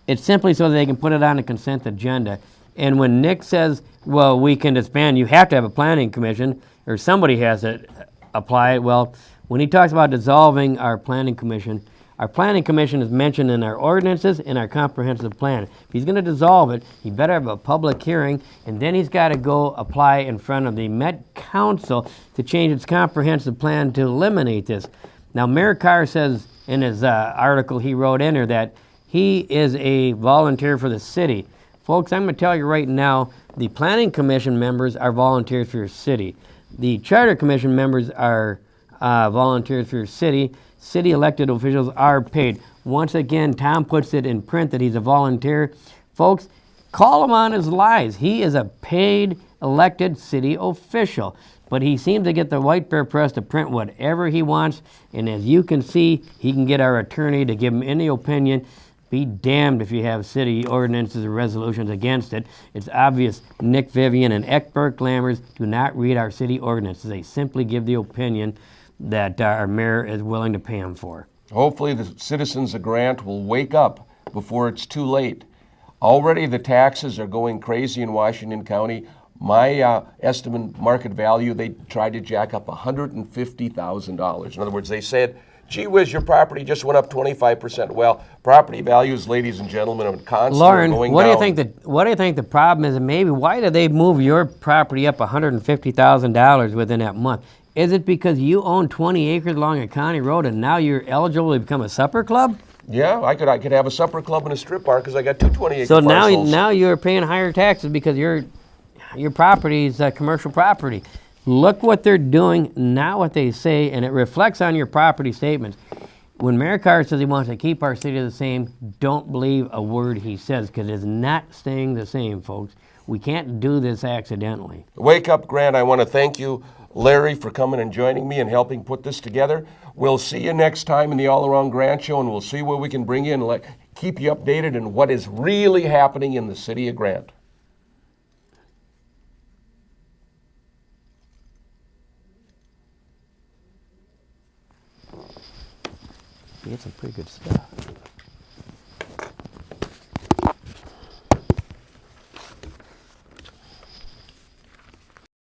S2: it's simply so that they can put it on the consent agenda. And when Nick says, well, we can disband, you have to have a planning commission, or somebody has to apply it. Well, when he talks about dissolving our planning commission is mentioned in our ordinances and our comprehensive plan. If he's going to dissolve it, he better have a public hearing, and then he's got to go apply in front of the Met Council to change its comprehensive plan to eliminate this. Now, Mayor Carr says in his article he wrote in here that he is a volunteer for the city. Folks, I'm going to tell you right now, the Planning Commission members are volunteers for your city. The Charter Commission members are volunteers for your city. City elected officials are paid. Once again, Tom puts it in print that he's a volunteer. Folks, call him on his lies. He is a paid, elected city official. But he seems to get the White Bear Press to print whatever he wants. And as you can see, he can get our attorney to give him any opinion. Be damned if you have city ordinances or resolutions against it. It's obvious Nick Vivian and Eckberg Lammers do not read our city ordinances. They simply give the opinion that our mayor is willing to pay him for.
S1: Hopefully the citizens of Grant will wake up before it's too late. Already the taxes are going crazy in Washington County. My estimate market value, they tried to jack up $150,000. In other words, they said, gee whiz, your property just went up 25%. Well, property values, ladies and gentlemen, are constantly
S2: Lauren,
S1: going
S2: what
S1: down.
S2: do you think the problem is? And maybe why did they move your property up $150,000 within that month? Is it because you own 20 acres along a county road and now you're eligible to become a supper club?
S1: Yeah, I could have a supper club and a strip bar because I got two 20-acre
S2: So
S1: parcels.
S2: now you're paying higher taxes because your property is commercial property. Look what they're doing, not what they say, and it reflects on your property statements. When Mayor Carr says he wants to keep our city the same, don't believe a word he says because it's not staying the same, folks. We can't do this accidentally.
S1: Wake up, Grant. I want to thank you, Larry, for coming and joining me and helping put this together. We'll see you next time in the All Around Grant Show, and we'll see where we can bring you and keep you updated on what is really happening in the city of Grant.
S2: You get some pretty good stuff.